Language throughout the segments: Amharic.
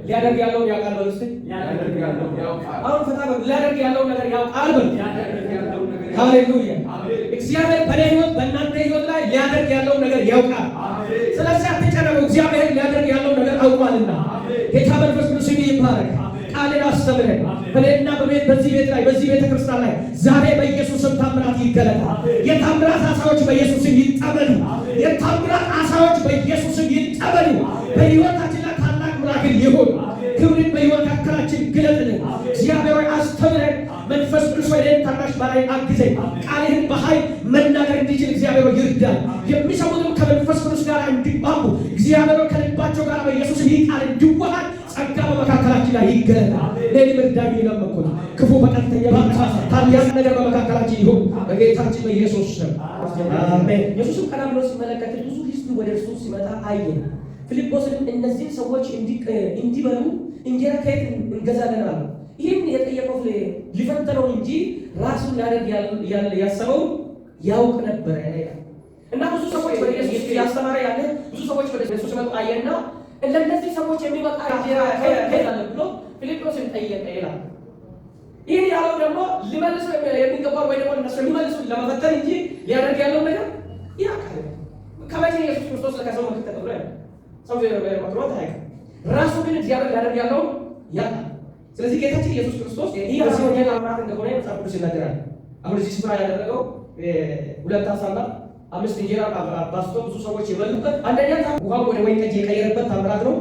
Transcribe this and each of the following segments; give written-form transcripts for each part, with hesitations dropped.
ሊያደርግ ያለው ያውቃል በልስት አሁን ፈታ ሊያደርግ ያለው ነገር ያውቃል በል ሃሌሉያ እግዚአብሔር በኔ ህይወት በእናንተ ህይወት ላይ ሊያደርግ ያለው ነገር ያውቃል ስለዚህ አትጨነቁ እግዚአብሔር ሊያደርግ ያለው ነገር አውቋልና ጌታ መንፈስ ቅዱስ ይባረክ ቃልን አስተምረን በሌና በቤት በዚህ ቤት ላይ በዚህ ቤተ ክርስቲያን ላይ ዛሬ በኢየሱስ ስም ታምራት ይገለጣል የታምራት አሳዎች በኢየሱስ ስም ይጠበሉ የታምራት አሳዎች በኢየሱስ ስም ይጠበሉ በህይወታችን ላይ ታላቅ ምራክል ይሁን ክብርን በህይወታችን ግለጥልን እግዚአብሔር አስተምረን መንፈስ ቅዱስ ወይን ታናሽ ባላይ አግዘኝ ቃልህን በኃይል መናገር እንዲችል እግዚአብሔር ይርዳል የሚሰሙትም ከመንፈስ ቅዱስ ጋር እንዲባቡ እግዚአብሔር ከልባቸው ጋር በኢየሱስ ስም ቃል እንዲዋሃድ ጸጋ በመካከላችን ላይ ይገለጣል ለዚህ ምርዳኝ ለመኩና ክፉ በቀጥተኛ ታዲያ ነገር በመካከላችን ይሁን በጌታችን በኢየሱስ ስም አሜን ኢየሱስ ቀና ብሎ ሲመለከት ብዙ ህዝብ ወደ እርሱ ሲመጣ አየ ፊልጶስን እነዚህ ሰዎች እንዲበሉ እንጀራ ከየት እንገዛለን አለ ይህን የጠየቀው ሊፈተነው እንጂ ራሱን ሊያደርግ ያሰበው ያውቅ ነበር እና ብዙ ሰዎች ወደ ኢየሱስ ያስተማረ ያለ ብዙ ሰዎች ወደ ኢየሱስ መጡ አየና ለነዚህ ሰዎች የሚበቃ እንጀራ ከየት አለ ብሎ ፊልጶስን ጠየቀ ይላል ይህ ያለው ደግሞ ሊመልሱ የሚገባው ወይ ደግሞ እነሱ ሊመልሱ ለመፈተን እንጂ ሊያደርግ ያለው ነገር ያውቃል ከመቼ ኢየሱስ ክርስቶስ ለከሰው ምክር ተብሎ ሰው የመክሮት አይደል ራሱ ግን እግዚአብሔር ሊያደርግ ያለው ያውቃል ስለዚህ ጌታችን ኢየሱስ ክርስቶስ ይህ አሁን የታምራት እንደሆነ መጽሐፍ ቅዱስ ይናገራል አሁን እዚህ ስፍራ ያደረገው ሁለት አሳና አምስት እንጀራ አባስቶ ብዙ ሰዎች የበሉበት አንደኛ ውሃው ወደ ወይን ጠጅ የቀየረበት ታምራት ነው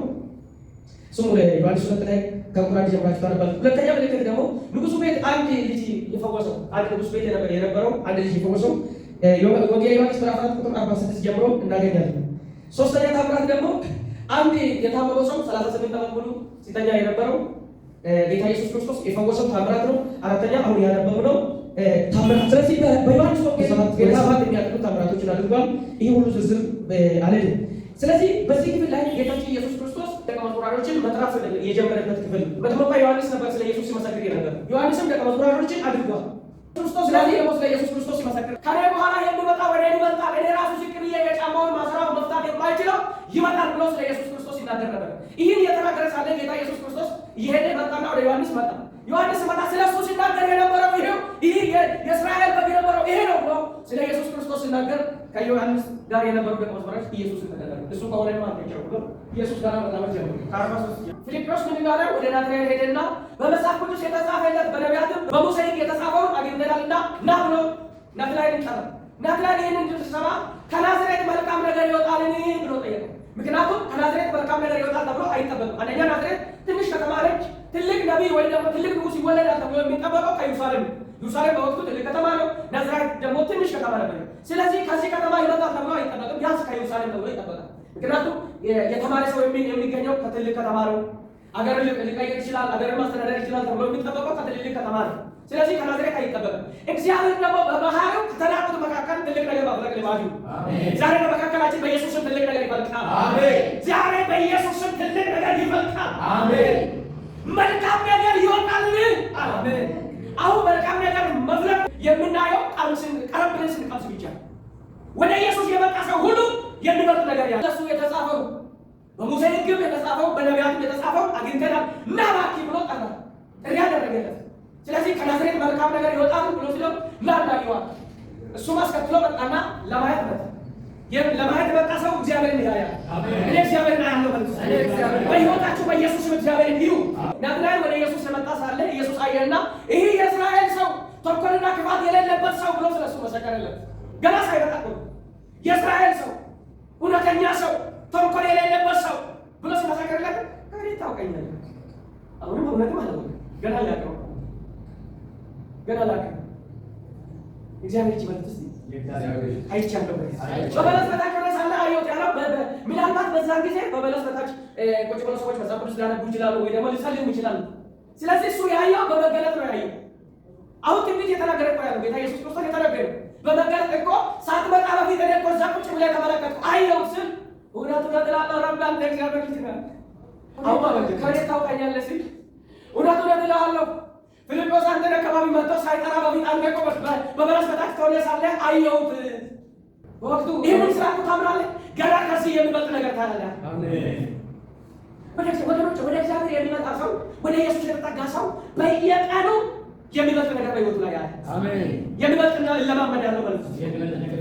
ስሙ ዮሐንስ 2 ላይ ከቁጥር ጀምራችሁ ታነባላችሁ ሁለተኛ ምልክት ደግሞ ንጉሱ ቤት አንድ ልጅ የፈወሰው አንድ ንጉስ ቤት የነበረው አንድ ልጅ የፈወሰው ወንጌል ዮሐንስ ምዕራፍ 4 ቁጥር 46 ጀምሮ እናገኛለን ሶስተኛ ታምራት ደግሞ አንድ የታመመው ሰው 38 ዓመት ሙሉ ሲተኛ የነበረው ጌታ ኢየሱስ ክርስቶስ የፈወሰው ታምራት ነው አራተኛ አሁን ያነበብነው ታምራት ስለዚህ በዮሐንስ ወንጌል ጌታ የሚያደርጉ ታምራቶችን አድርጓል ይሄ ሁሉ ዝርዝር አለኝ ስለዚህ በዚህ ክፍል ላይ ጌታችን ኢየሱስ ክርስቶስ ደቀ መዛሙርቶችን መጥራት የጀመረበት ክፍል በተመጣ ዮሐንስ ነበር ስለ ኢየሱስ ሲመሰክር የነበረ ዮሐንስም ደቀ መዛሙርቶችን አድርጓል ክርስቶስ ለዚህ ደግሞ ስለ ኢየሱስ ክርስቶስ ሲመሰክር ከኔ በኋላ የሚመጣ ወደ እኔ ይመጣል እኔ ራሱ ዝቅ ብዬ የጫማውን ማሰራው መፍታት የማይችለው ይመጣል ብሎ ስለ ኢየሱስ ክርስቶስ ይናገር ነበር ይህን የተናገረ ሳለ ጌታ ኢየሱስ ክርስቶስ ይሄኔ መጣና ወደ ዮሐንስ መጣ ዮሐንስ መጣ ስለሱ ሲናገር የነበረው ይሄ የእስራኤል በግ የነበረው ይሄ ነው ብሎ ስለ ኢየሱስ ክርስቶስ ሲናገር ከዮሐንስ ጋር የነበሩ ደቀ መዛሙርቶች ኢየሱስ ተከተሉ እሱ ከሆነ ማለት ነው ብሎ ኢየሱስ ጋር መጣመር ጀመሩ ከ43 ፊልጶስ ምን ጋር ወደ ናዝሬት ሄደና በመጽሐፍ ቅዱስ የተጻፈለት በነቢያትም በሙሴ የተጻፈውን አግኝተናልና ና ብሎ ናዝሬትን ጠራ ናዝሬት ይህንን እንድትሰማ ከናዝሬት መልካም ነገር ይወጣልን ብሎ ጠየቀው ምክንያቱም ከናዝሬት መልካም ነገር ይወጣል ተብሎ አይጠበቅም አንደኛ ናዝሬት ትንሽ ከተማ ነች ትልቅ ነቢይ ወይ ደግሞ ትልቅ ንጉስ ይወለዳል ተብሎ የሚጠበቀው ከኢየሩሳሌም ኢየሩሳሌም በወቅቱ ትልቅ ከተማ ነው ናዝሬት ደግሞ ትንሽ ከተማ ነበር ስለዚህ ከዚህ ከተማ ይመጣል ተብሎ አይጠበቅም ያስ ከኢየሩሳሌም ተብሎ ይጠበቃል ምክንያቱም የተማረ ሰው የሚገኘው ከትልቅ ከተማ ነው አገር ሊቀይር ይችላል አገር ማስተዳደር ይችላል ተብሎ የሚጠበቀው ከትልቅ ከተማ ነው ስለዚህ ከናዝሬት አይጠበቅም እግዚአብሔር ደግሞ በባህሪው ከተናቁት መካከል ትልቅ ነገር ማድረግ ልማዱ ዛሬ በመካከላችን በኢየሱስ ስም ትልቅ ነገር ይፈልቃል አሜን ዛሬ በኢየሱስ ስም ትልቅ ነገር ይፈልቃል አሜን መልካም ነገር ይወጣል አሜን አሁን መልካም ነገር መፍለቅ የምናየው ቀረብ ብለን ስንቀምስ ብቻ ወደ ኢየሱስ የመጣ ሰው ሁሉ የሚበልጥ ነገር ያለ እሱ የተጻፈው በሙሴ ሕግም የተጻፈው በነቢያትም የተጻፈው አግኝተናል እና እባክህ ብሎ ጠራ ጥሪ ያደረገለት ስለዚህ ከናዝሬት መልካም ነገር ይወጣል ብሎ ሲለው ላናየዋል እሱ አስከትሎ መጣና ለማየት መጣ ለማየት መጣ ሰው እግዚአብሔርን ያያል እኔ እግዚአብሔርን አያለሁ በሕይወታችሁ በኢየሱስ እግዚአብሔር እንዲሁ ናዝሬት ወደ ኢየሱስ የመጣ ሳለ ኢየሱስ አየና ይህ የእስራኤል ሰው ተንኮልና ክፋት የሌለበት ሰው ብሎ ስለሱ መሰከረለት ገና ሳይመጣ የእስራኤል ሰው እውነተኛ ሰው ተንኮል የሌለበት ሰው ብሎ ሲመሰክርለት ከሬት ታውቀኛለህ አሁንም እውነትም አለ ገና ላቀው ገና ላቀው እግዚአብሔር ይችላል አይቻለሁ በበለስ በታች ሳለ አየሁት ያለው ምናልባት በዛን ጊዜ በበለስ በታች ቁጭ ብለው ሰዎች መጽሐፍ ቅዱስ ሊያነቡ ይችላሉ ወይ ደግሞ ሊጸልዩ ይችላሉ ስለዚህ እሱ ያየው በመገለጥ ነው ያየው አሁን ትንቢት የተናገረ እኮ ያለው ጌታ ኢየሱስ ክርስቶስ የተናገረ በመገለጥ እኮ ሳትመጣ በፊት እኔ እኮ እዛ ቁጭ ብለህ ተመለከትኩ አየሁት ስል እውነቱን እልሃለሁ ረብ አንተ እግዚአብሔር ልጅ ነህ አሁን ማለት ከሬት ታውቀኛለህ ሲል እውነቱን እልሃለሁ ፊልጶስ አንተን አካባቢ መጥቶ ሳይጠራ በፊት አንተ እኮ በበለስ በታች ተወልደህ ሳለህ አየሁት በወቅቱ ይህንን ስራ እኮ ታምናለህ ገና ከዚህ የሚበልጥ ነገር ታያለህ አሜን ወገኖች ወደ እግዚአብሔር የሚመጣ ሰው ወደ ኢየሱስ የተጠጋ ሰው በየቀኑ የሚበልጥ ነገር በሕይወቱ ላይ ያለ አሜን። የሚበልጥ ነገር ለማመድ ያለው ማለት ነው።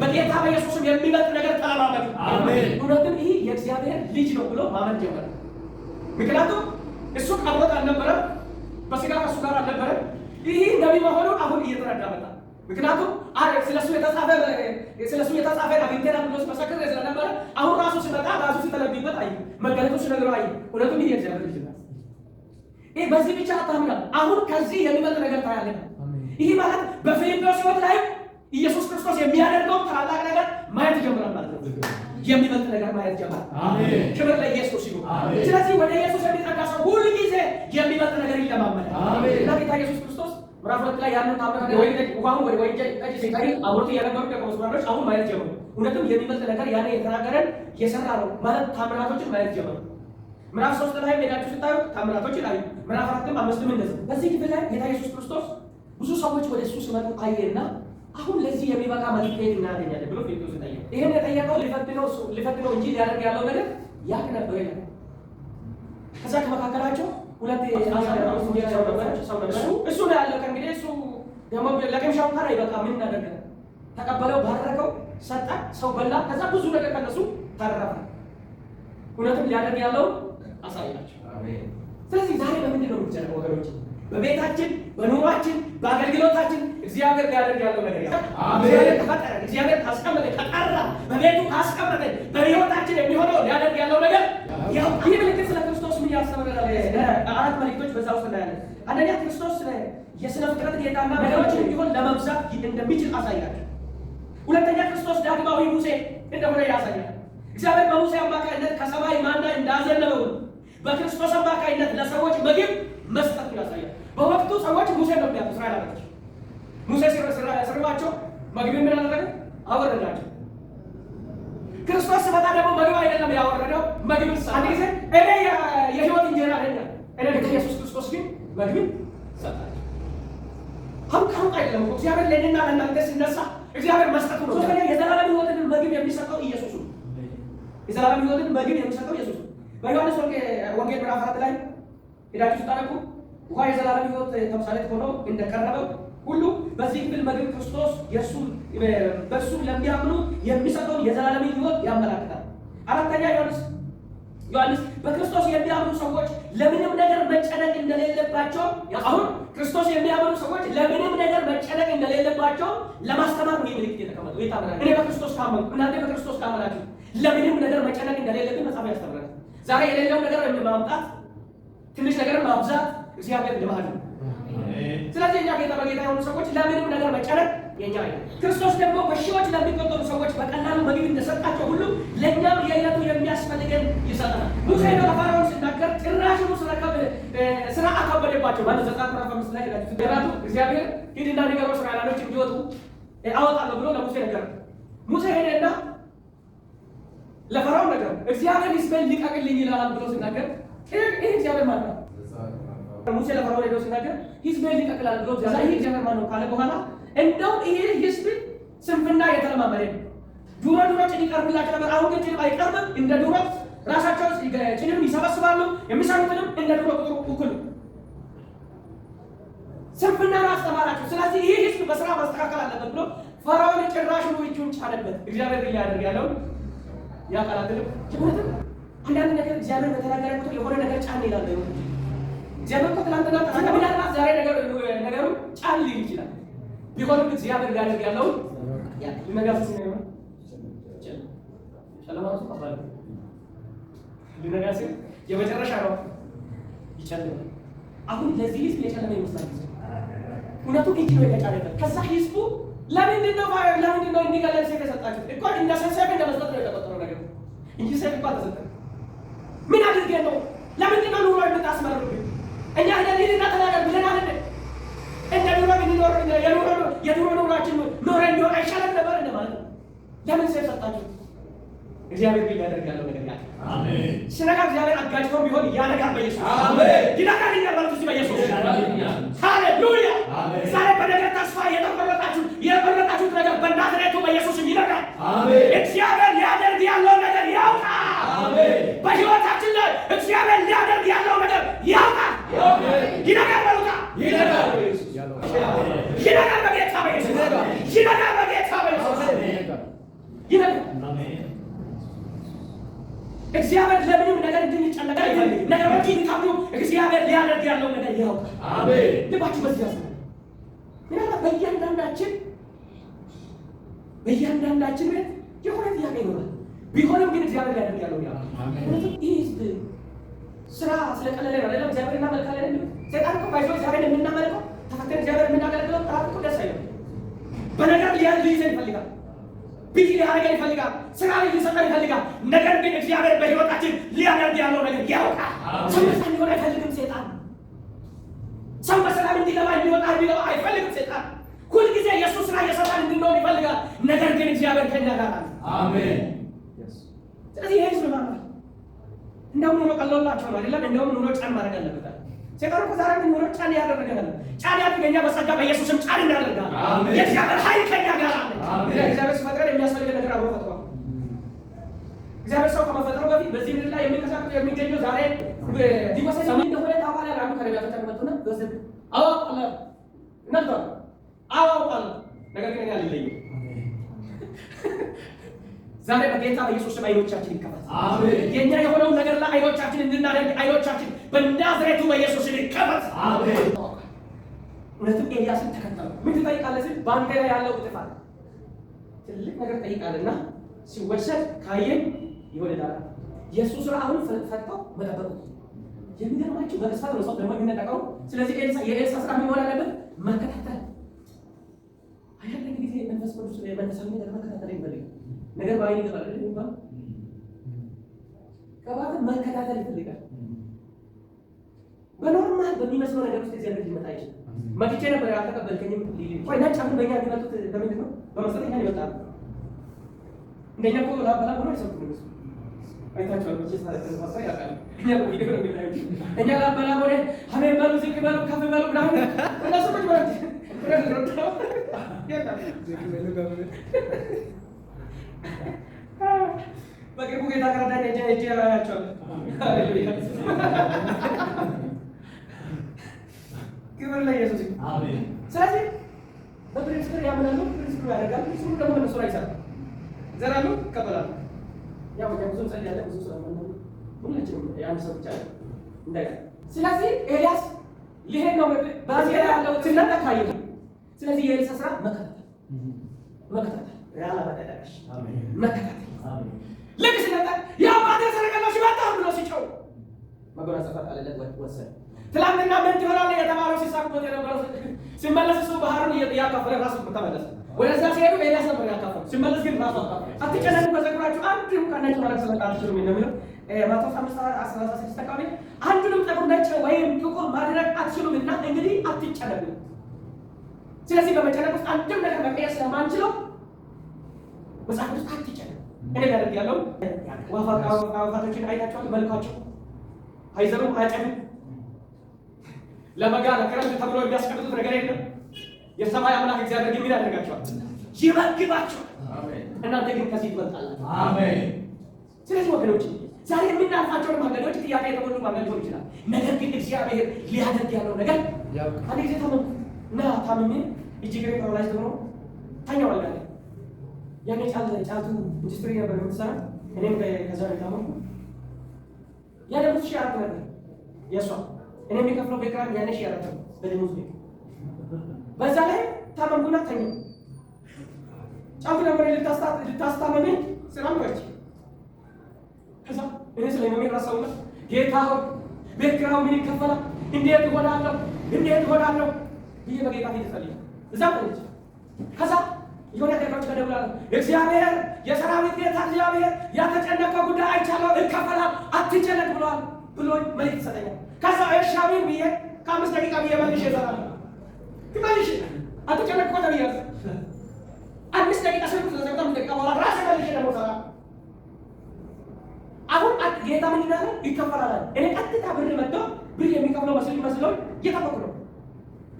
በጌታ በኢየሱስም የሚበልጥ ነገር ተለማመድ አሜን። እውነትም ይህ የእግዚአብሔር ልጅ ነው ብሎ ማመን ጀመረ። ምክንያቱም እሱ ቀብሮት አልነበረም፣ በስጋ ከእሱ ጋር አልነበረም። ይህ ነቢይ መሆኑን አሁን እየተረዳ መጣ። ምክንያቱም ስለሱ የተጻፈ አግኝተናል ብሎ ሲመሰክር ስለነበረ አሁን ራሱ ሲመጣ ራሱ ሲተለብይበት አይ መገለጡ ሲነግረው አይ እውነቱም ይህ የእግዚአብሔር ልጅ ነው። ይህ በዚህ ብቻ አታምናል። አሁን ከዚህ የሚበልጥ ነገር ታያለህ። ይህ ማለት በፊልጵስዩስ ሕይወት ላይ ኢየሱስ ክርስቶስ የሚያደርገው ታላቅ ነገር ማየት ጀምራል ማለት ነው። የሚበልጥ ነገር ማየት ጀምራል። አሜን። ክብር ለኢየሱስ ይሁን። ስለዚህ ወደ ኢየሱስ የሚጠጋ ሰው ሁሉ ጊዜ የሚበልጥ ነገር ይለማመዳል። አሜን። እና ጌታ ኢየሱስ ክርስቶስ ምዕራፍ 2 ላይ ያንን ታምራት ወይ ውሃውን ወደ ወይን ጠጅ ሲቀይር አብሮት የነበሩ ደቀ መዛሙርቶች አሁን ማየት ጀመሩ። እውነትም የሚበልጥ ነገር ያኔ የተናገረን የሰራ ነው ማለት ታምራቶችን ማየት ጀመሩ። ምዕራፍ 3 ላይ ሄዳችሁ ስታዩ ታምራቶችን አዩ። ምዕራፍ 4ም 5ም እንደዚህ። በዚህ ክፍል ላይ ጌታ ኢየሱስ ክርስቶስ ብዙ ሰዎች ወደ እሱ ሲመጡ አየና አሁን ለዚህ የሚበቃ መልእክት እናገኛለን ብሎ ፊልጵስዩስ ጠየቀ። ይሄን የጠየቀው ሊፈትነው እንጂ ሊያደርግ ያለው ነገር ያቅ ነበር ይላል። ከዛ ከመካከላቸው ሁለት ሰው ነበር። እሱ ነው ያለው። ከእንግዲህ እሱ ደግሞ ለቅምሻው እንኳን አይበቃ ምን እናደርግ? ተቀበለው፣ ባረከው፣ ሰጠ፣ ሰው በላ። ከዛ ብዙ ነገር ከነሱ ተረፈ። እውነትም ሊያደርግ ያለው አሳያቸው። አሜን። ስለዚህ ዛሬ በምንድን ነው የምንጨነቀው ወገኖች? በቤታችን፣ በኑሯችን፣ በአገልግሎታችን እግዚአብሔር ሊያደርግ ያለው ነገር ያው እግዚአብሔር ተፈጠረ፣ እግዚአብሔር ካስቀመጠ ከጠራ፣ በቤቱ ካስቀመጠ በሕይወታችን የሚሆነው ሊያደርግ ያለው ነገር ያው ይህ ምልክት ስለ ክርስቶስ ምን ያስተምረናል? አራት መልእክቶች በዛ ውስጥ እናያለን። አንደኛ ክርስቶስ የሥነ ፍጥረት ጌታና ነገሮችን እንዲሆን ለመብዛት እንደሚችል አሳያል። ሁለተኛ ክርስቶስ ዳግማዊ ሙሴ እንደሆነ ያሳያል። እግዚአብሔር በሙሴ አማካይነት ከሰማይ ማና እንዳዘነበው በክርስቶስ አማካይነት ለሰዎች ምግብ መስጠት ያሳያል። በወቅቱ ሰዎች ሙሴ ነው የሚያውቁ። እስራኤላውያን ሙሴ ሲርባቸው ምግብ ምን አደረገ? አወረዳቸው። ክርስቶስ ሲመጣ ደግሞ ምግብ አይደለም ያወረደው፣ ምግብ አንድ ጊዜ እኔ የሕይወት እንጀራ ነኝ እኔ ኢየሱስ ክርስቶስ ግን ምግብ ሰጣቸው። ከሩቅ አይደለም እኮ እግዚአብሔር ለእኔና ለእናንተ ሲነሳ እግዚአብሔር መስጠቱ ነው። ሶስተኛ የዘላለም ሕይወትን ምግብ የሚሰጠው ኢየሱስ ነው። የዘላለም ሕይወትን ምግብ የሚሰጠው ኢየሱስ ነው። በዮሐንስ ወንጌል ምዕራፍ 4 ላይ ሄዳችሁ ስታነቡ ውሃ የዘላለም ሕይወት ተምሳሌት ሆኖ እንደቀረበው ሁሉ በዚህ ክፍል ምግብ ክርስቶስ በእሱ ለሚያምኑ የሚሰጠውን የዘላለም ሕይወት ያመላክታል። አራተኛ ዮሐንስ በክርስቶስ የሚያምኑ ሰዎች ለምንም ነገር መጨነቅ እንደሌለባቸው፣ አሁን ክርስቶስ የሚያምኑ ሰዎች ለምንም ነገር መጨነቅ እንደሌለባቸው ለማስተማር ነው ምልክት የተቀመጠው። ይታመናል። እኔ በክርስቶስ ታመንኩ፣ እናንተ በክርስቶስ ታመናችሁ፣ ለምንም ነገር መጨነቅ እንደሌለብን መጽሐፍ ያስተምራል። ዛሬ የሌለው ነገር ማምጣት፣ ትንሽ ነገር ማብዛት እግዚአብሔር ልማድ ነው። ስለዚህ እኛ ጌታ በጌታ የሆኑ ሰዎች ለምንም ነገር መጨነቅ የኛ አይደለም። ክርስቶስ ደግሞ በሺዎች ለሚቆጠሩ ሰዎች በቀላሉ ምግብ እንደሰጣቸው ሁሉ ለእኛም የዕለቱ የሚያስፈልገን ይሰጠናል። ሙሴ ለፈርዖን ሲናገር ጭራሽኑ ስራ አከበደባቸው። ዘጸአት ምዕራፍ 5 ላይ ሄዳችሁ እግዚአብሔር ሂድና ንገረው እስራኤላውያን እንዲወጡ አወጣለሁ ብሎ ለሙሴ ነገረ። ሙሴ ሄደና ለፈርዖን ነገረ። እግዚአብሔር ሕዝቤን ልቀቅልኝ ይላል ብሎ ሲናገር ይህ እግዚአብሔር ማለት ነው። ሙሴ ለፈርዖን ሄዶ ሲናገር ሕዝቤን ልቀቅላል ብሎ ይህ እግዚአብሔር ማለት ነው ካለ በኋላ እንደው ይሄ ሕዝብ ስንፍና የተለማመደ ነው። ዱሮ ጭን ይቀርብላቸው ነበር። አሁን ግን ጭን አይቀርብም። እንደ ዱሮ ራሳቸው ጭንም ይሰበስባሉ። የሚሰሩትንም እንደ ዱሮ ቁጥሩ እኩል ስንፍና አስተማራቸው። ስለዚህ ይህ ሕዝብ በስራ ማስተካከል አለበት ብሎ ፈርዖን ጭራሽኑ እጁን ጫነበት። እግዚአብሔር ግን ሊያደርግ ያለውን ያቀላጥልም ጭምርትም አንዳንድ ነገር እግዚአብሔር በተናገረ ቁጥር የሆነ ነገር ጫን ይላል። እግዚአብሔር እኮ ትናንትና ምናልባት ዛሬ ነገሩ ጫን ሊል ይችላል። ቢሆንም እግዚአብሔር ሊያደርግ ያለውን ሊነጋስ ነው ጨለማቱ አባለ ሊነጋስ የመጨረሻ ነው ይጨልም። አሁን ለዚህ ሕዝብ የጨለመ ይመስላል። እውነቱ እጅ ነው የተጫነበት። ከዛ ሕዝቡ ለምንድን ነው እንዲገለል ሴት የሰጣችሁ እኮ እንደ ሰንሰለት እንደ መስጠት ነው የተቆጠረው ነገር እንጂ ሴት እኮ አልተሰጠም። ምን አድርገን ነው? ለምንድን ነው ኑሮ የምታስመርብን? እኛ ሄደን ተናገር ብለን አለ እንደ ኑሮ ብንኖር የኑሮ ኑሯችን ኖረ እንዲሆን አይሻለም ነበር እንደማለት ነው። ለምን ሴት ሰጣችሁ? እግዚአብሔር ግን ሊያደርግ ያለው ነገር ያለ አሜን። ሲነጋ እግዚአብሔር አጋጭቶ ቢሆን ያነጋል በኢየሱስ አሜን። ይነጋል ይነጋል በኢየሱስ ሃሌሉያ። ዛሬ በነገር ተስፋ የቆረጣችሁት ነገር በናዝሬቱ በኢየሱስ ይነጋል አሜን። እግዚአብሔር ሊያደርግ ያለው ነገር ያውቃል አሜን። በሕይወታችን ላይ እግዚአብሔር ሊያደርግ እግዚአብሔር ለምንም ነገር እንድንጨነቅ አይፈልግም። ነገሮች እንዲከብዱ እግዚአብሔር ሊያደርግ ያለው ነገር ያውቃል። አሜን። ልባችሁ በዚህ ያዝ። ምናልባት በእያንዳንዳችን ቤት የሆነ ጥያቄ ይኖራል። ቢሆንም ግን እግዚአብሔር ሊያደርግ ያለው ያውቃል። ምክንያቱም ይህ ስራ ስለቀለለ ነው። ሌላ እግዚአብሔር እናመልካለን። ሰይጣን እኮ ባይዞ እግዚአብሔር የምናመልከው ተፈተን እግዚአብሔር የምናገለግለው ጣት እኮ ደስ አይልም። በነገር ሊይዘን ይፈልጋል። ቢዚ ሊያደርገን ይፈልጋል። ስራ ሊሰጠን ይፈልጋል። ነገር ግን እግዚአብሔር በሕይወታችን ሊያደርግ ያለው ነገር ያውቃል። ሰው በሰላም ሊሆን አይፈልግም ሰይጣን። ሰው በሰላም እንዲገባ እንዲወጣ እንዲገባ አይፈልግም ሰይጣን። ሁልጊዜ የእሱ ስራ እየሰራን እንድንሆን ይፈልጋል። ነገር ግን እግዚአብሔር ከእኛ ጋር አለ። አሜን። ስለዚህ ይሄ ስማ እንደውም ኑሮ ቀሎላቸው ነው አይደለም። እንደውም ኑሮ ጫን ማድረግ አለበት። ሰይጣን እኮ ዛሬ ኑሮ ጫን ያደረገናል። ጫን ያደረገኛ በጸጋ በኢየሱስም ጫን እናደርጋለን። የእግዚአብሔር ኃይል ከእኛ ጋር አለ። እግዚአብሔር ሲፈጥረን የሚያስፈልገን ነገር አብሮ ፈጥሯል። እግዚአብሔር ሰው ከመፈጠሩ በፊት በዚህ ምድር ላይ የሚንቀሳቀሱ የሚገኘው ዛሬ ዲሞክራሲ እንደሆነ ታባላ ራሙ ከረቢያቶች ተመጡና ወሰድ አውቃለ ነበር አውቃለ ነገር ግን ያለልኝ ዛሬ በጌታ በኢየሱስ ስም አይኖቻችን ይከፈት። አሜን። የኛ የሆነው ነገር ላይ አይኖቻችን እንድናደርግ አይኖቻችን በናዝሬቱ በኢየሱስ ስም ይከፈት። አሜን። እውነትም ኤልያስን ተከተለው። ምን ትጠይቃለህ ሲል በአንተ ላይ ያለው ጥፋት ትልቅ ነገር ጠይቃልና ሲወሰድ ካየን ይወለዳል። ኢየሱስ ስራ አሁን ፈጣው መጠበቁ የሚገርማችሁ በተስፋ ነው ሰው ደግሞ የሚነጠቀው። ስለዚህ የኤልሳ ስራ ምን ሆነ አለበት? መከታተል አይደለም። ጊዜ መንፈስ ቅዱስ መንፈሳዊ ነገር መከታተል ይፈልጋል። ነገር ባይን ይገባል እንዴ? ከባተ መከታተል ይፈልጋል። በኖርማል በሚመስለው ነገር ውስጥ እግዚአብሔር ሊመጣ ይችላል። መጥቼ ነበር ያልተቀበልከኝም ሊል ወይ ነጭ አሁን በእኛ ቢመጡት በምንድን ነው? በመሰለኝ እኛ ይመጣል። እንደኛ እኮ ላበላ ሆኖ አይሰጡም ነው አይታችኋል። ወጭ ሳይተነሳሳ ያቃል እኛ ነው ቪዲዮ ነው የሚታየው። እኛ ላበላ ሆነ አሜን በሉ ዝቅ በሉ ከፍ በሉ ምናምን እነሱ ምን ማለት ነው? በቅርቡ ጌታ ከረዳን እጄ ያያቸዋል። ሃሌሉያ ክብር ለኢየሱስ ይሁን። አሜን። ስለዚህ በፕሪንሲፕል ያምናሉ፣ ፕሪንሲፕል ያደርጋሉ፣ ፕሪንሲፕሉ ደግሞ በእነሱ ላይ ይሰራል። ይዘራሉ፣ ይቀበላሉ። ያው ብዙ ጸልያለሁ፣ ብዙ ስለማንነው ሁላችንም ያን ሰው ብቻ እንዳይ። ስለዚህ ኤልያስ ሊሄድ ነው በዚህ ያለው ስለተካየ። ስለዚህ የኤልሳ ስራ መከታተል ያላ ባደረሽ አሜን። መከታተል አሜን። ልክ ስለታ ያው ባደ ሰረቀላሽ ባታ ብሎ ሲጮው መጎናጸፋት አለለት ወሰደ። ትላንትና ምን ትሆናለህ የተባለው ሲሳቅበት የነበረው ሲመለስ እሱ ባህሩን እያካፈለ ራሱ ተመለሰ። ወደዛ ሲሄዱ ኤልያስ ነበር ያካፈለ። ሲመለስ ግን ራሱ አካፈለ። አትጨነቁ በዘጉራችሁ አንድም ቀናችሁ ማለት ስለጣችሁ ነው የሚለው ማቴዎስ 5:16 አካባቢ አንዱንም ጠጉር ነጭ ወይም ጥቁር ማድረግ አትችሉምና እንግዲህ አትጨነቁ። ስለዚህ በመጨነቅ ውስጥ አንድም ነገር መቀየር ስለማንችለው መጽሐፍ ውስጥ አትጨነቁ። እኔ ያደርግ ያለው ዋፋቶችን አይታችኋል። መልካቸው አይዘሩም፣ አያጨዱም። ለበጋ ለክረምት ተብሎ የሚያስቀምጡት ነገር የለም። የሰማይ አምላክ እግዚአብሔር ግን ምን ያደርጋቸዋል? ይመግባቸዋል። አሜን። እናንተ ግን ከዚህ ትበልጣላችሁ። አሜን። ስለዚህ ወገኖች ዛሬ የምናልፋቸው መንገዶች ጥያቄ የተሞሉ መንገዶች ይችላል። ነገር ግን እግዚአብሔር ሊያደርግ ያለው ነገር አንድ ጊዜ እና ታምሜ እጅግሬ ፓራላይዝ ሆኖ ታኛው አልጋ ላይ ያኔ ጫቱ ኢንዱስትሪ ነበር የምትሰራ። እኔም ከዛ ነው ታመምኩ። ያ ደግሞ 4,000 ነበር የእሷ እኔ የሚከፍለው ቤት ኪራይ ያኔ 4,000 ነበር በደሞዝ ቤት። በዛ ላይ ታመምኩና ተኛው። ጫቱ ነበር ልታስታመመኝ ስራም ወጭ ከዛ እኔ ስለምን ራሳውና ጌታ ሆይ ቤት ኪራዩ ምን ይከፈላል? እንዴት እሆናለሁ ብዬ በጌታ ፊት ጸልዬ እዛ ቆይቼ ከዛ የሆነ ነገሮች ተደውላለሁ። እግዚአብሔር የሰራዊት ጌታ እግዚአብሔር ያተጨነቀው ጉዳይ አይቻለው ይከፈላል አትጨነቅ ብሏል ብሎኝ መልእክት ይሰጠኛል። ከዛ እሻሚን ብዬ ከ5 ደቂቃ ብዬ መልሼ እሰራለሁ። ትመልሽ አትጨነቅ እኮ ተብያለሁ። 5 ደቂቃ ስልክ ተዘግቶ 5 ደቂቃ በኋላ ራሴ መልሼ ደግሞ እሰራለሁ። አሁን ጌታ ምን ይላል? ይከፈላል። እኔ ቀጥታ ብር መጥቶ ብር የሚከፍለው መስሎኝ እየጠበቁ ነው።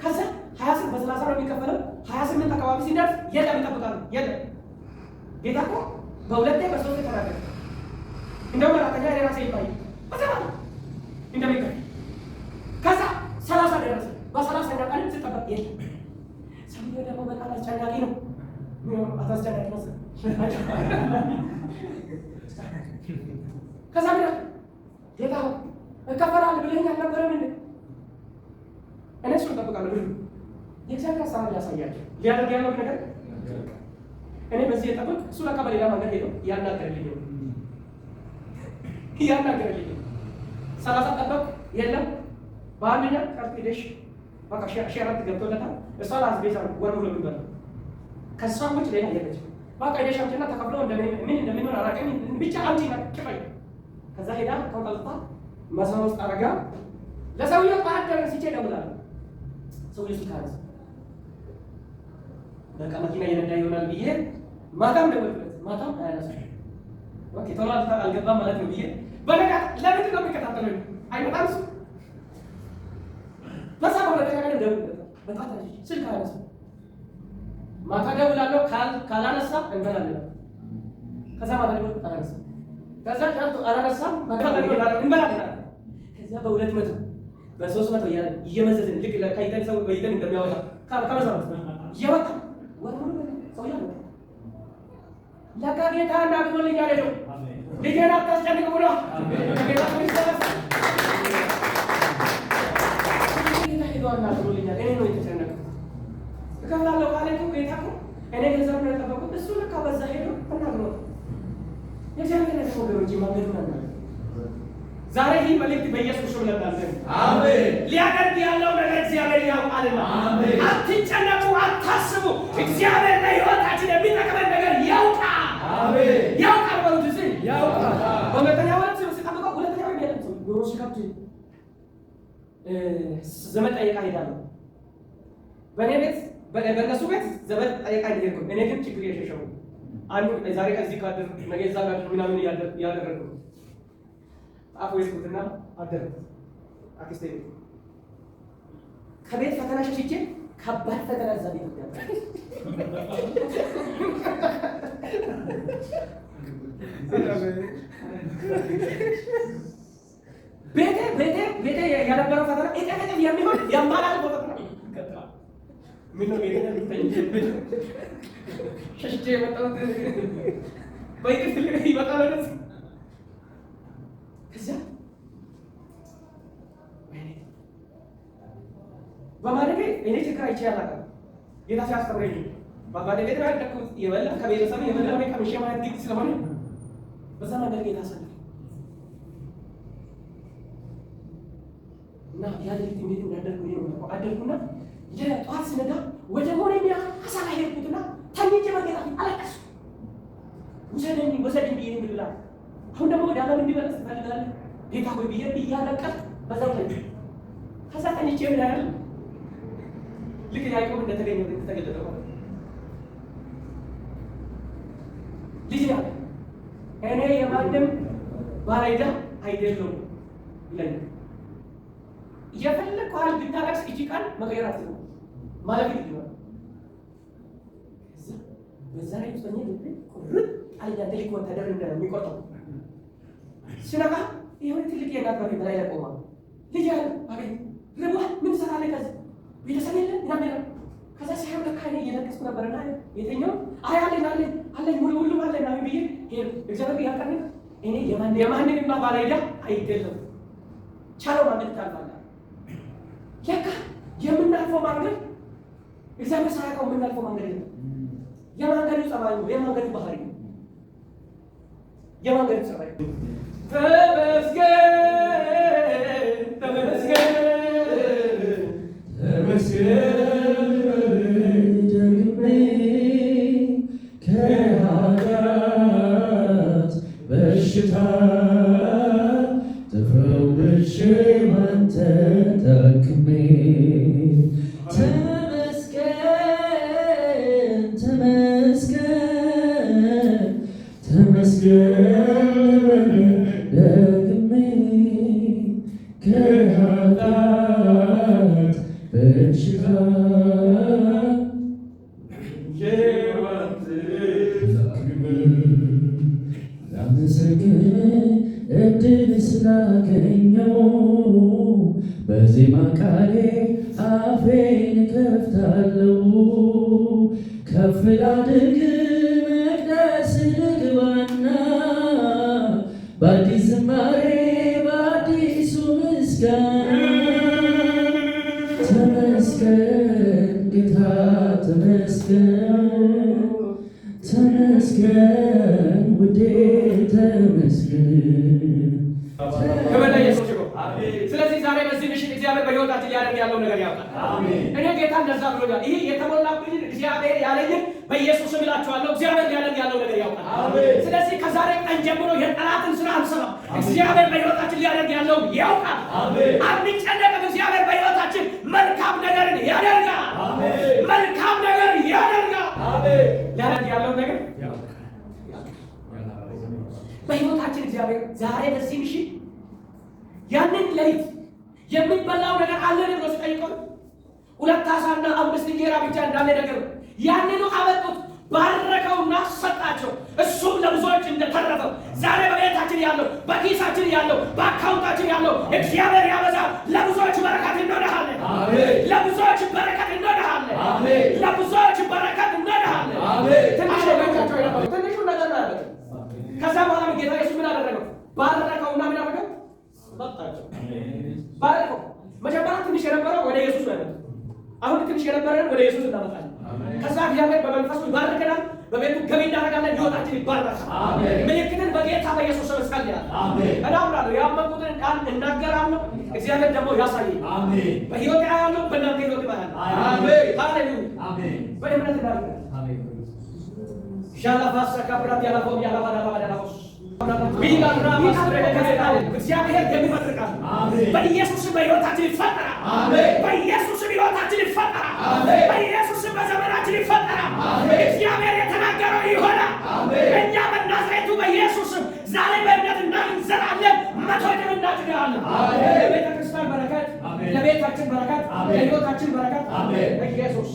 ከዛ 28 በ30 ነው የሚከፈለው። 28 አካባቢ ሲደርስ የለም ይጠብቃሉ። የለም ጌታ እኮ በሁለቴ በሶስቴ ተናገረ። እንደውም አራተኛ እኔ ራሴ ይባይ በሰማ እንደሚከፈል ከዛ 30 ደረሰ። በ30ኛ ቀን ሲጠበቅ የለም። ሰውዬው ደግሞ በጣም አስጨናቂ ነው። ምን አታስጨናቂ ነው። ከዛ ምን ጌታ እከፈላለሁ ብለኸኝ አልነበረም እንዴ? እኔ እሱን እጠብቃለሁ ብሎ የእግዚአብሔር ሀሳብ ሊያሳያቸው ሊያደርግ ያለው ነገር እኔ በዚህ የጠብቅ እሱ ለካ በሌላ መንገድ ሄደው እያናገረልኝ 30 ጠበቅ የለም በአንደኛ ቀርጥ ሄደሽ በቃ ሺህ አራት ገብቶለታል። እሷ ለአስቤዛ ወር ብሎ የሚበላ ከእሷ ውጭ ሌላ የለች። በቃ ሄደሽ አምጪና ተቀብለው ምን እንደሚኖር አላውቅም ብቻ አምጪና ጭፈኝ። ከዛ ሄዳ ከውጣልታ መስመር ውስጥ አረጋ ለሰውየው በአደረ ሲቼ ደውላለሁ። ሰውየው ሲካረስ በቃ መኪና እየነዳ ይሆናል ብዬ ማታም ደወልኩለት። ማታም አያነሳም። ኦኬ ቶሎ አልገባም ማለት ነው ብዬ በነጋት ለምንድን ነው የሚከታተለው? አይመጣም እሱ በዛ በረደጋ ደውልለት። በጣም ስልክ አያነሳም። ማታ ደውላለሁ ካላነሳ እንበላለን። ከዛ ማታ ደውል አላነሳም። ከዛ ጫርቶ አላነሳም እንበላለን። ከዛ በ200 በ300 እየመዘዝን ልክ ለካይተን ሰው በይተን እንደሚያወጣ ከመሰረት እየወጣ ሰውዬው ለካ ጌታ እንዳግዞልኛል ሄደው ልጄን አታስጨንቅ ብሎ ጌታ ክርስቶስ ጌታ ሄደዋል እንዳግዞልኛል። እኔ ነው የተጨነቀው። እከፍላለሁ ካለ እኮ ጌታ እኮ እኔ ገንዘብ ነው የጠበቁት። እሱ ለካ በዛ ሄዶ እናግዞ የእግዚአብሔር ነገር ወገኖች ማገዱ ነው። ዛሬ ይህ መልእክት በኢየሱስ ስም ለእናንተ አሜን። ሊያደርግ ያለው ነገር እግዚአብሔር ያውቃልና አሜን። አትጨነቁ፣ አታስቡ። እግዚአብሔር ለሕይወታችን የሚጠቅመን ነገር ያውቃል። አሜን። ያውቃል በሉት እስኪ ያውቃል። በሁለተኛ ወራት ሲጠብቀው ሁለተኛ ወራት ያለው ዶሮ ሲከብት ዘመድ ጠይቃ ሄዳለሁ። በእኔ ቤት በእነሱ ቤት ዘመድ ጠይቃ ሄድኩ። እኔ ግን ችግር የሸሸው አንዱ ዛሬ ከዚህ ካደር ነገ እዛ ጋር ምናምን ያደረገ አፉ ይስኩትና አደረ አክስቴ ከቤት ፈተና ሸሽቼ ከባድ ፈተና እዛ ቤት ያጣ ቤቴ ያነበረው ፈተና እጠቀም የሚሆን ያማላል ቦታ ነው። ምን ነው ቤቴ ነው ሸሽቼ የመጣሁት በይቅርታ ይበቃል ነው። ከዛ በማደጌ እኔ ችግር አይቼ አላውቅም። ጌታ ሲያስተምረኝ በማደጌ ላይ ያደኩት የበላ ከቤተሰብ የበላ ወይ ከምሼ ማለት ግድ ስለሆነ በዛ ነገር ጌታ ሰለኝ እና ያለኝ እንዴት እንዳደርኩ ነው አደርኩና የጧት ስነዳ ወደ ሞሬሚያ አሳላ ሄድኩትና ተኝቼ በጌታ አለቀስኩ። ወሰደኝ ብዬ ብላ አሁን ደግሞ ወደ ዓለም እንዲመለስ ትፈልጋለህ ጌታ ሆይ ብዬ እያለቀስኩ በዛው ላይ ከዛ ተኝቼ ምን ያህል ልክ ያዕቆብ እንደተገኘ ተገለጠ ማለት ልጅ ያለ እኔ የማንም ባሪያ አይደለሁም ይላል። የፈለከው ቃል ብታለቅስ እቺ ቃል መቀየር አትችልም ማለት ይችላል። በዛ ላይ ተሰኘ ቁርጥ አያ ትልቅ ወታደር እንደሚቆጠው ሲነቃ ይሄው ትልቅ የናባሪ በላይ ያቆማ ልጅ ያለ አቤት ረቡህ ምን ሰራለህ? ከዛ ቤተሰብ የለም ምናምን ከዛ ሲያም ለካኔ እየለቀስኩ ነበርና የተኛው አለኝ ሁሉም አለኝ ነው ብዬ እግዚአብሔር ያቀርብ እኔ የማንንም ባሪያ አይደለም ቻለው ማለት ታላላ ለካ የምናልፈው መንገድ እግዚአብሔር ሳያውቀው የምናልፈው መንገድ ነው። የማንገዱ ጸባይ ነው፣ የማንገዱ ባህሪ ነው። የማንገዱ ጸባይ ተመስገን ተመስገን ደግሜ ከኃጢአት በሽታ ተፈውሼ ባንተ ታክሜ ተመስገን ተመስገን ተመስገን ደግሜ ከኃጢአት በሽታ ላመሰግን እድል ስላገኘው በዜማ ቃሌ አፌን ከፍታለሁ። ከፍ ላድርግ መቅደስ ልግባና በአዲስ ዝማ ተመስገን ተመስገን ውዴ ተመስገን። ክብር ለኢየሱስ ይሁን። ስለዚህ ዛሬ በዚህ ምሽት እግዚአብሔር በሕይወታችን ሊያደርግ ያለው ነገር ያውቃል። እኔ ጌታ እንደዛ ብሎኛል። ይህ የተሞላብኝን እግዚአብሔር ያለኝን በኢየሱስም እላችኋለሁ እግዚአብሔር ሊያደርግ ያለው ነገር ያውቃል። ስለዚህ ከዛሬ ቀን ጀምሮ የጠላትን ስራ አንሰማም። እግዚአብሔር በሕይወታችን ሊያደርግ ያለው ያውቃል። አንጨነቅም። እግዚአብሔር በሕይወታችን መልካም ነገርን ያደርጋል። መልካም ነገር ያደርጋል። ሊያደርግ ያለው ነገር በሕይወታችን እግዚአብሔር ዛሬ በዚህ ምሽት ያንን ሌሊት የሚበላው ነገር አለን ብሎ ሲጠይቀው 2 ዓሣና 5 እንጀራ ብቻ እንዳለ ነገር ያንኑ አመጡት፣ ባረከውና ሰጣቸው። እሱም ለብዙዎች እንደተረፈው ዛሬ በቤታችን ያለው፣ በኪሳችን ያለው፣ በአካውንታችን ያለው እግዚአብሔር ያበዛል። ለብዙዎች በረከት እንሆናለን። ለብዙዎች በረከት እንሆናለን። ለብዙዎች በረከት እንሆናለን። ትንሹ ነገር ነው ያለው። ከዛ በኋላ ጌታ ኢየሱስ ምን አደረገው? ባረከውና ምን አደረገው? ሰጣቸው። ባረከው። መጀመሪያ ትንሽ የነበረው ወደ ኢየሱስ ነው ያለው። አሁን ትንሽ የነበረን ወደ ኢየሱስ እናመጣለን። ከዛ እግዚአብሔር በመንፈሱ ይባርከናል። በቤቱ ገቢ እናደርጋለን። ሕይወታችን ይባረካል። ምልክትን በጌታ በኢየሱስ ስም እጸልያለሁ። እናምናለሁ። ያመንኩትን ቃል እናገራለሁ። እግዚአብሔር ደግሞ ያሳየኝ። በሕይወቴ ያለው በእናንተ ሕይወት ይባላል። ሃሌሉያ። በእምነት እናደርጋለን። ሻላፋሳ ካብራት ያላፈው ያላባዳባዳላውስ እግዚአብሔር የሚፈጥር ቃል በኢየሱስ በሕይወታችን ይፈጠራል። በኢየሱስ ሕይወታችን ይፈጠራል። በኢየሱስ በዘመናችን ይፈጠራል። እግዚአብሔር የተናገረው ይሆናል። እኛ በናዝሬቱ በኢየሱስ ዛሬ በእምነት እንዘራለን። 100 እጥፍ እናጭዳለን። ለቤተ ክርስቲያን በረከት፣ ለቤታችን በረከት፣ ለሕይወታችን በረከት በኢየሱስ